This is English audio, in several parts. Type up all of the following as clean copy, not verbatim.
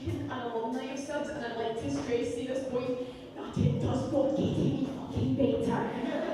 an alumni of SUDS, and I'd like to stress to this point that it does not get any fucking better.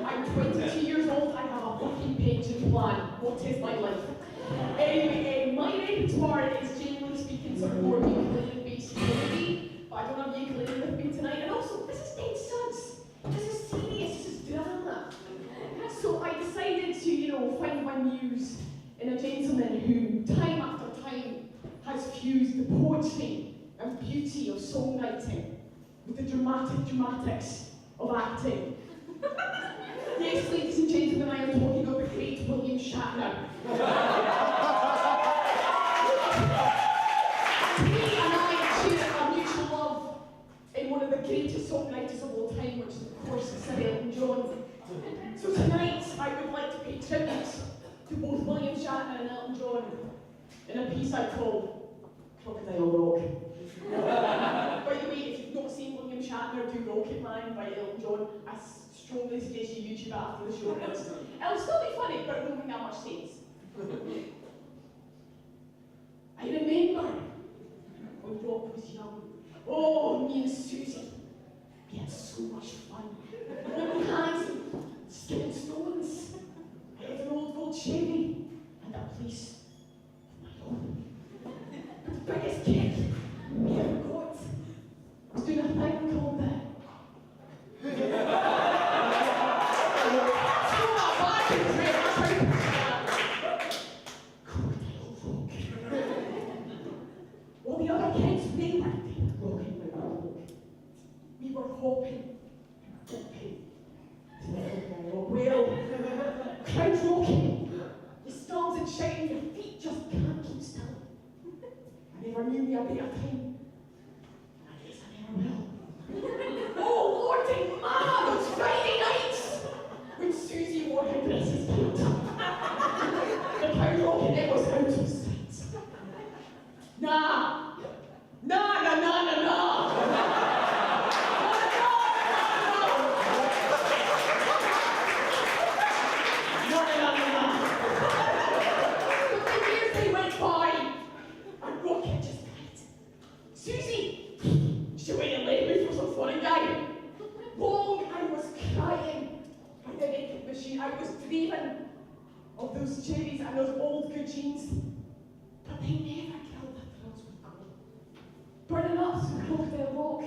I'm 22 years old, I have a fucking pension plan. What is my life? Anyway, my repertoire is generally speaking sort of more ukulele-based comedy, but I don't have ukulele with me tonight. And also, this is dead SUDS. This is serious, this is drama. So I decided to, find my muse in a gentleman who, time after time, has fused the poetry and beauty of songwriting with the dramatics of acting. Yes, ladies and gentlemen, I am talking of the great William Shatner. He and I share a mutual love in one of the greatest songwriters of all time, which is, of course, Sir Elton John. So tonight, I would like to pay tribute to both William Shatner and Elton John in a piece I call Crocodile Rock. By the way, if you've not seen William Shatner do Rocket Man by Elton John, I strongly suggest you YouTube it after the show. It'll still be funny, but it won't make that much sense. I remember when Rock was young. Oh, me and Susie, we had so much fun. Holding hands and skipping stones. I had an old gold Chevy and a police of my own. But the biggest kick we ever got was doing a thing called the Crocodile Rock. While the other kids, they weren't rocking like a rock. We were hopping and hopping to the Crocodile Rock. Well, crowd rocking. You stand and shouting, your feet just can't keep still. I never knew me a better time. I guess I never will. Oh, Lordy Mama, those Friday nights when Susie wore her dresses cute. The crowd rocking, it was out of sight. Nah. I was dreaming of those cherries and those old good jeans, but they never killed the thrills with gold. Burning up through Crocodile Rock,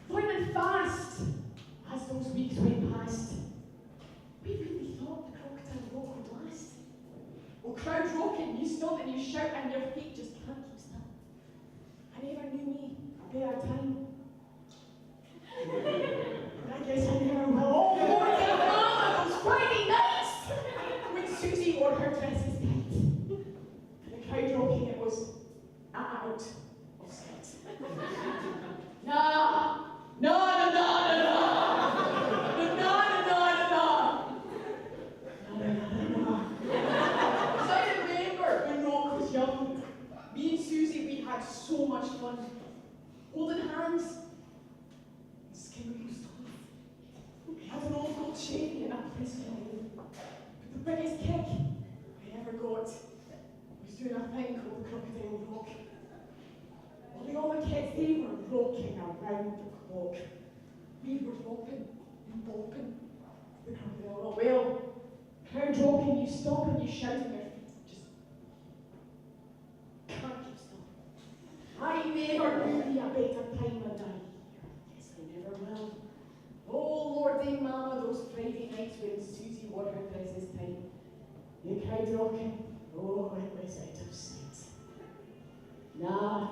burning fast as those weeks went past. We really thought the Crocodile Rock would last. Well, crowd rocking, you stop and you shout and your feet just can't keep still. I never knew me a better time. But I guess I never will. Oh, Lord, those Friday nights when Susie wore her dresses tight. And the crowd rocking, it was out of sight. Nah. As I remember when Rock was young, me and Susie, we had so much fun. Holding hands, skipping stones. I had an old gold Chevy and a police car. But the biggest kick I ever got was doing a thing called the Crocodile Rock. While the other kids, they were rocking around the clock. We were hopping and bopping the Crocodile Rock. Well, crowd rocking, you stop and you shout and your feet just can't keep still. I never knew me a better time than I guess I never will. Oh, Lordy Mama, those Friday nights when Susie wore her dresses tight. You crowd rocking, oh, it was out of sight. Nah.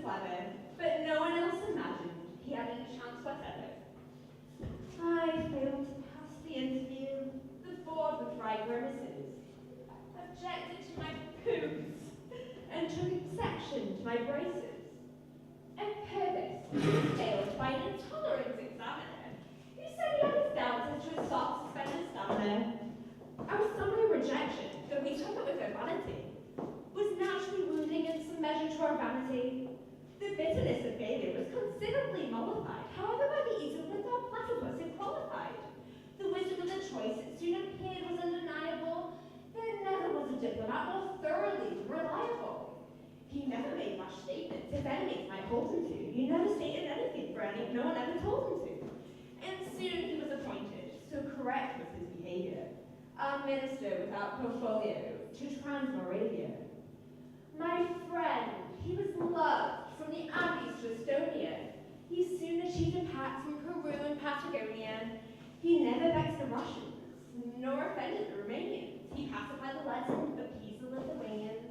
clever, but no one else imagined he had any chance whatever. I failed to pass the interview, the board with dry grimaces, objected to my poops, and took exception to my braces. And purpose failed by an intolerance examiner, who said he had his doubts as to his soft suspended stamina. Our summary rejection, though we took it with urbanity, was naturally wounding in some measure to our vanity. The bitterness of failure was considerably mollified, however, by the ease with our platypus it qualified. The wisdom of the choice, it soon appeared, was undeniable. There never was a diplomat more thoroughly reliable. He never made rash statements his enemies might hold him to. He never stated anything for any no one ever told him to. And soon he was appointed, so correct was his behavior, a minister without portfolio to Transmoravia. My friend, he was loved from the Abbeys to Estonia. He soon achieved a pact from Peru and Patagonia. He never vexed the Russians, nor offended the Romanians. He pacified the Lettons, appeased the Lithuanians.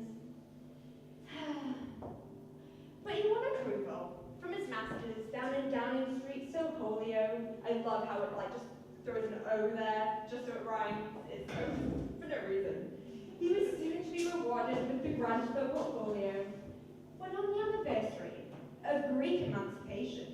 But he won approval from his masters down in Downing Street, so polio. I love how it just throws an O there, just so it rhymes. It's O for no reason. He was soon to be rewarded with the grant of the portfolio. When on the anniversary of Greek emancipation,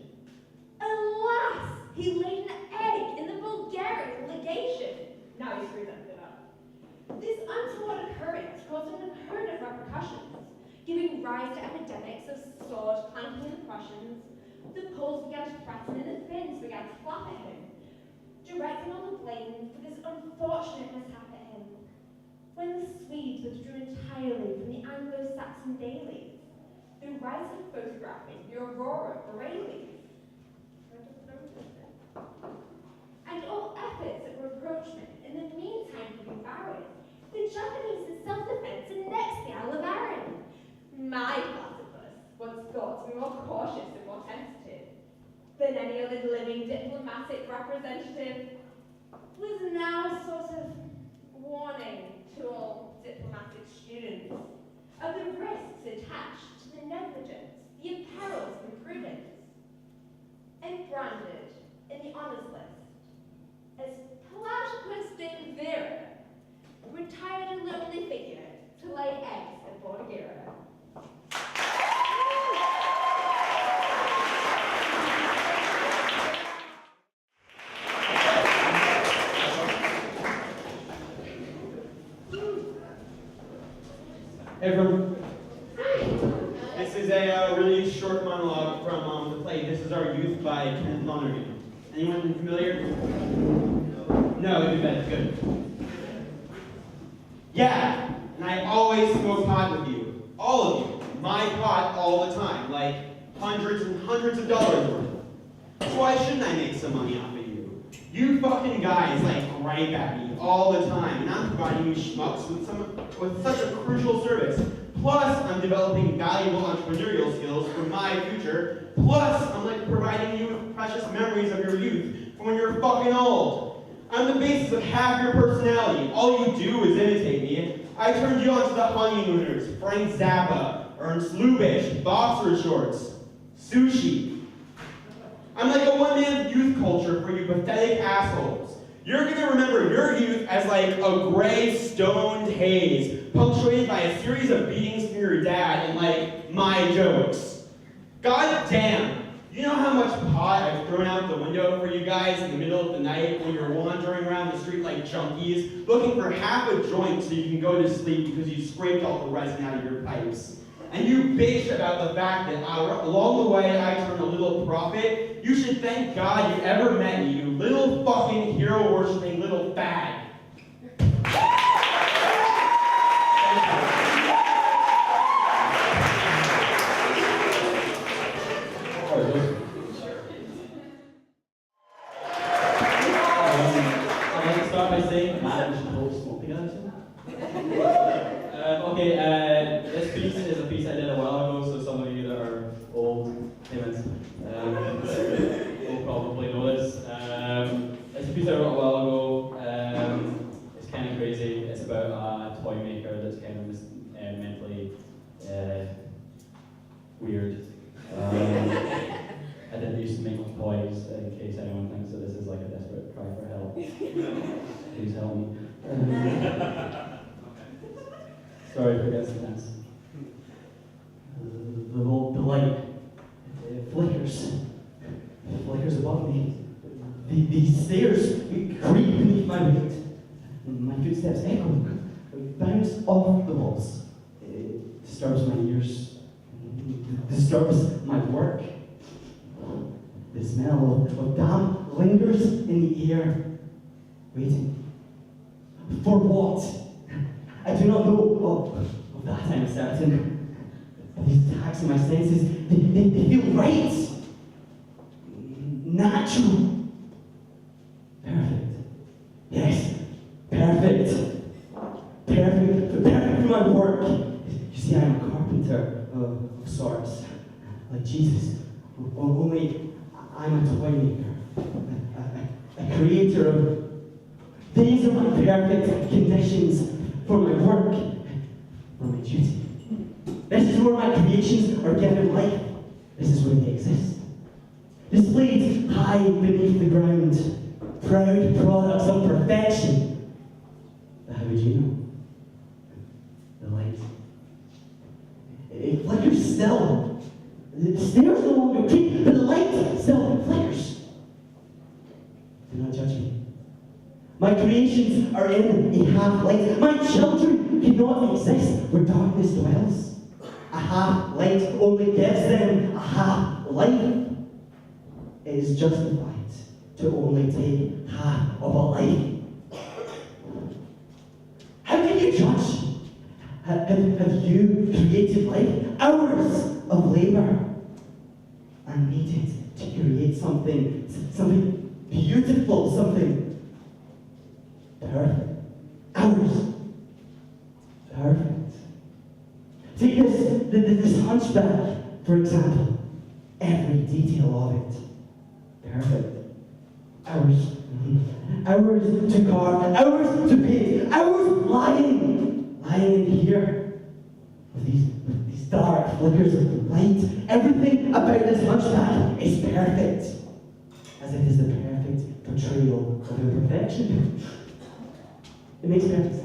alas, he laid an egg in the Bulgarian legation. Now he screws everything up. This untoward occurrence caused an unheard of repercussions, giving rise to epidemics of sword clanking in the Prussians. The Poles began to threaten and the Finns began to flap at him, directing all the blame for this unfortunate mishap at him. When the Swedes withdrew entirely from the Anglo-Saxon dailies, the rise of photographing the aurora borealis, and all efforts at rapprochement in the meantime grew barren, the Japanese in self-defense annexed the Isle of Arran. My platypus, once thought to be more cautious and more tentative than any other living diplomatic representative, was now a sort of warning to all diplomatic students of the risks attached to the negligence, the imperils of imprudence, and branded in the honours list as Platypus de Vera, retired and lonely figure to lay eggs at Bordighera. Hey everyone. This is a really short monologue from the play This Is Our Youth by Kenneth Lonergan. Anyone familiar? No, you bet. Good. Yeah, and I always smoke pot with you. All of you. My pot all the time. Like hundreds and hundreds of dollars worth. So why shouldn't I make some money off of you? You fucking guys gripe at me all the time, and I'm providing you schmucks with such a crucial service. Plus, I'm developing valuable entrepreneurial skills for my future. Plus, I'm providing you with precious memories of your youth from when you're fucking old. I'm the basis of half your personality. All you do is imitate me. I turned you on to the honeymooners, Frank Zappa, Ernst Lubitsch, boxer shorts, sushi. I'm like a one-man youth culture for you pathetic assholes. You're gonna remember your youth as a gray stoned haze, punctuated by a series of beatings from your dad and my jokes. God damn, you know how much pot I've thrown out the window for you guys in the middle of the night when you're wandering around the street like junkies, looking for half a joint so you can go to sleep because you scraped all the resin out of your pipes. And you bitch about the fact that along the way I turned a little profit. You should thank God you ever met me, you little fucking hero-worshipping little fag. I'd like to start by saying, man, we should both smoke together soon. This piece is a piece I did a while ago, so some of you that are old humans will probably know this. It's a piece I wrote a while ago. It's kind of crazy. It's about a toy maker that's kind of mentally weird. desperate cry for help. Please help me. Sorry for getting so tense. The light flickers above me. These stairs creak beneath my weight. My footsteps echo, bounce off the walls. It disturbs my ears, disturbs my work. The smell of damp lingers in the air, waiting. For what? I do not know. Of that I'm certain. These attacks in my senses, they feel right. Natural. Perfect. Yes, perfect. Perfect for my work. You see, I'm a carpenter of sorts, like Jesus. Only I'm a toy maker, a creator of. These are my perfect conditions for my work, for my duty. This is where my creations are given life. This is where they exist. Displayed high beneath the ground, proud products of perfection. But how would you know? The light. It flickers still. The stairs no longer creak, but the light still flickers. Do not judge me. My creations are in a half-light. My children cannot exist where darkness dwells. A half-light only gives them a half-life. It is justified to only take half of a life. How can you judge? Have you created life? Hours of labor are needed to create something beautiful, something perfect. Hours. Perfect. Take this hunchback, for example. Every detail of it. Perfect. Hours. Hours to carve, hours to paint, hours lying in here. With these dark flickers of light. Everything about this hunchback is perfect. As it is the perfect portrayal of imperfection. It makes perfect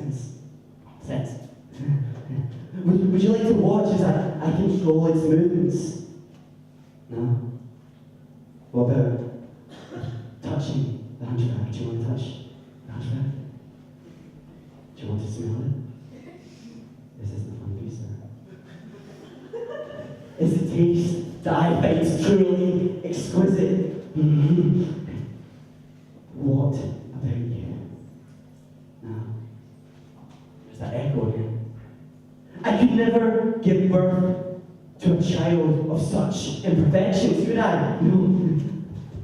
sense. Would you like to watch as I control its movements? No? What about touching the hunchback? Do you want to touch the hunchback? Do you want to smell it? This is the fun piece there. Is the taste that I find truly exquisite? What about you? Now, there's that echo again. I could never give birth to a child of such imperfections, could I? No.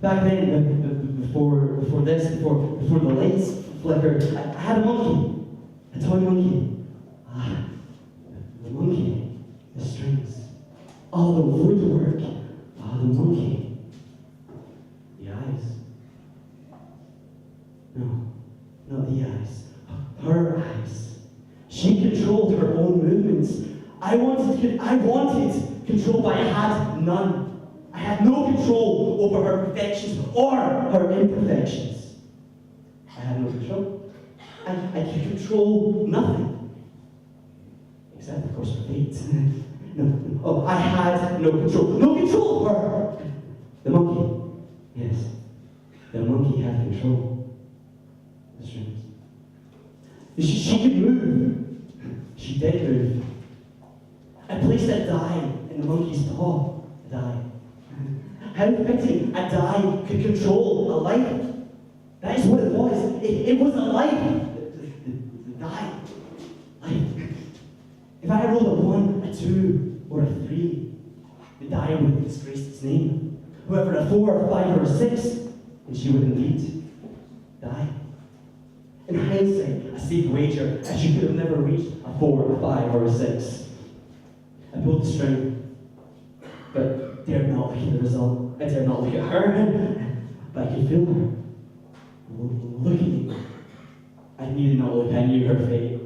Back then, before the lights flickered, I had a monkey, a toy monkey. The monkey, the strings, all the woodwork, the monkey, the eyes. No, not the eyes, her eyes. She controlled her own movements. I wanted control, but I had none. I had no control over her perfections or her imperfections. I had no control. I could control nothing. Except, of course, her fate. No. I had no control. No control over her. The monkey. Yes. The monkey had control. The strings. She could move. She did move. I placed a die in the monkey's paw. A die. How fitting a die could control a life. That is what it was. It was a life. The die. Life. If I rolled a 1, a 2, or a 3, the die would have disgraced its name. However, a 4, a 5, or a 6, and she would indeed die. In hindsight, a safe wager, as she could have never reached a 4, a 5, or a 6. I pulled the string, but dared not look at the result. I dared not look at her, but I could feel her. Look at me. I needed not look, I knew her fate.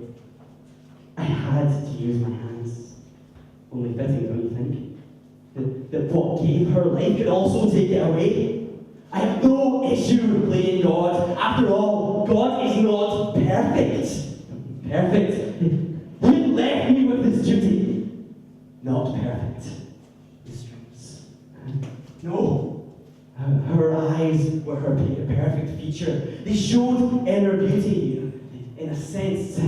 I had to use my hands. Only fitting, don't you think? That what gave her life could also take it away. I have no issue with playing God. After all, God is not perfect. Perfect. He left me with this duty. Not perfect. The strings. No. Her eyes were her perfect feature. They showed inner beauty, in a sense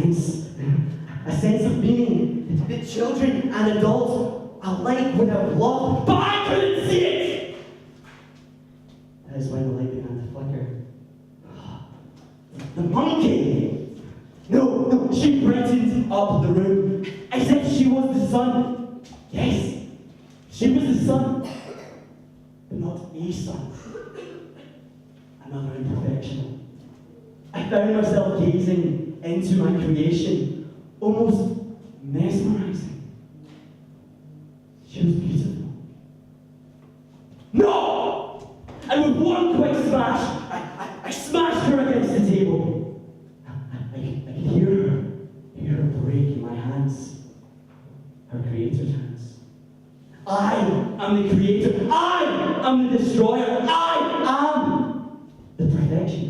of meaning that children and adults alike would have loved, but I couldn't see it. That is when the light began to flicker. The monkey! No, she brightened up the room as if she was the sun. Yes, she was the sun. But not a son. Another imperfection. I found myself gazing into my creation, almost mesmerizing. She was beautiful. No! And with one quick smash, I smashed her against the table. I could hear her break in my hands. Her creator's hands. I am the creator. I am the destroyer. I am the perfection.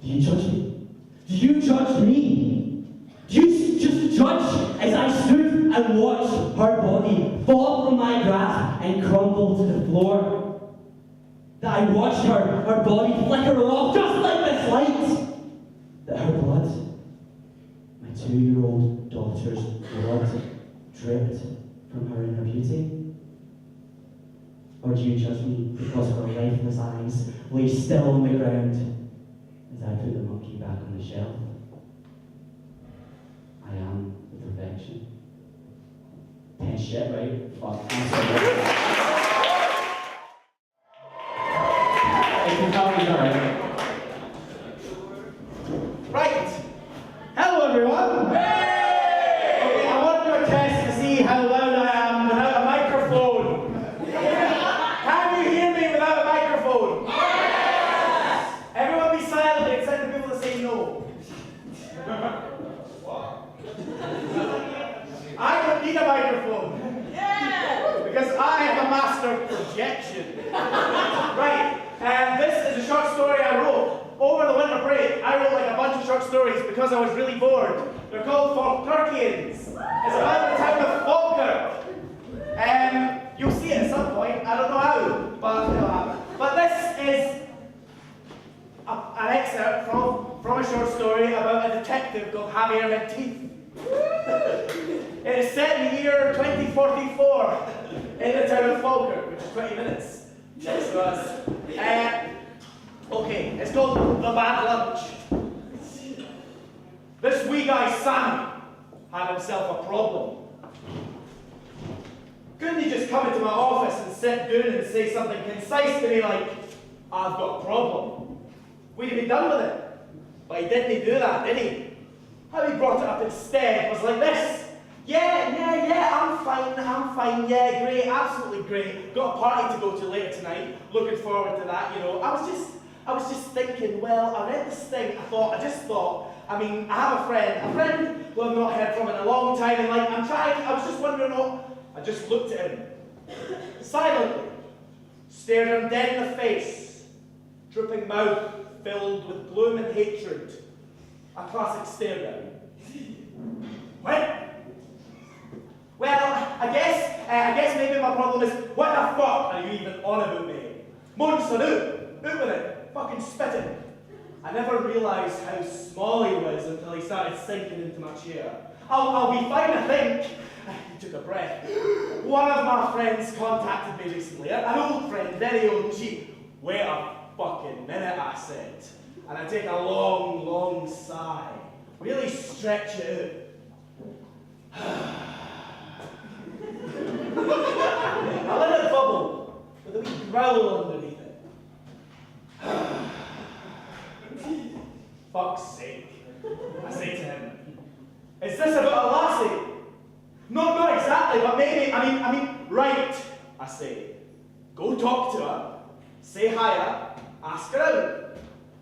Do you judge me? Do you judge me? Do you just judge as I stood and watched her body fall from my grasp and crumble to the floor? That I watched her body flicker off just like this light? That her blood, my 2-year-old daughter's blood, dripped from her inner beauty? Or do you judge me because her lifeless eyes lay still on the ground as I put the monkey back on the shelf? I am the perfection. Pen shit, right? Fuck. I'm sorry. If you tell me, alright. Right! Hello, everyone! Okay, I want to do a test to see how loud I am without a microphone. Can you hear me without a microphone? Yes! Everyone be silent except the people that say no. What? I don't need a microphone. Yeah! Because I have a master projection. Right, this is a short story I wrote. Over the winter break, I wrote like a bunch of short stories because I was really bored. They're called Falkirkians. It's about the town of Falkirk. You'll see it at some point. I don't know how, but it'll happen. But this is an excerpt from a short story about a detective called Javier Menteith. It is set in the year 2044 in the town of Falkirk, which is 20 minutes next to us. Okay, it's called The Bad Lunch. This wee guy, Sam, had himself a problem. Couldn't he just come into my office and sit down and say something concise to me like, I've got a problem? We'd be done with it. But he didn't do that, did he? How he brought it up instead was like this. Yeah, I'm fine, yeah, great, absolutely great. Got a party to go to later tonight, looking forward to that, you know. I was just thinking, well, I read this thing, I just thought, I mean, I have a friend who I've not heard from in a long time, and like, I was just wondering I just looked at him, silently, stared him dead in the face, drooping mouth filled with gloom and hatred. A classic stare down. What? Well, I guess maybe my problem is, what the fuck are you even on about me? Monster, out with it, fucking spit it. I never realised how small he was until he started sinking into my chair. I'll be fine, I think. He took a breath. One of my friends contacted me recently, an old friend, very old, and she, wait a fucking minute, I said. And I take a long, long sigh, really stretch it out. I let it bubble with a wee growl underneath it. Fuck's sake, I say to him. Is this about a lassie? No, not exactly, but maybe, I mean, right, I say. Go talk to her, say hiya, ask her out.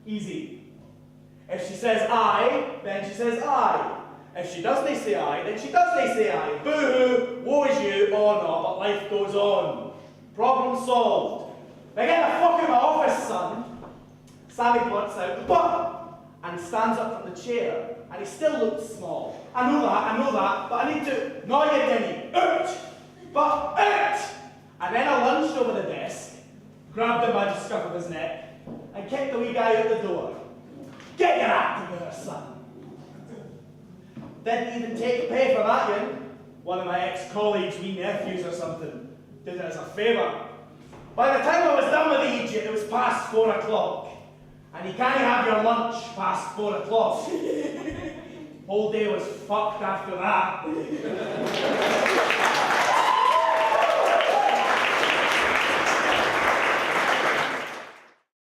Easy. If she says aye, then she says aye. If she doesn't say aye, then she doesn't say aye. Boo-hoo, woe is you, oh no, but life goes on. Problem solved. Now get the fuck out of my office, son. Sammy blurts out the button and stands up from the chair, and he still looks small. I know that, but I need to. No, you didn't. Out! But out! And then I lunged over the desk, grabbed him by the scruff of his neck, and kicked the wee guy out the door. Get your act together, son. Didn't even take pay for that, Ian. One of my ex-colleagues, wee nephews or something, did it as a favour. By the time I was done with the idiot, it was past 4 o'clock. And you can't have your lunch past 4 o'clock. Whole day was fucked after that.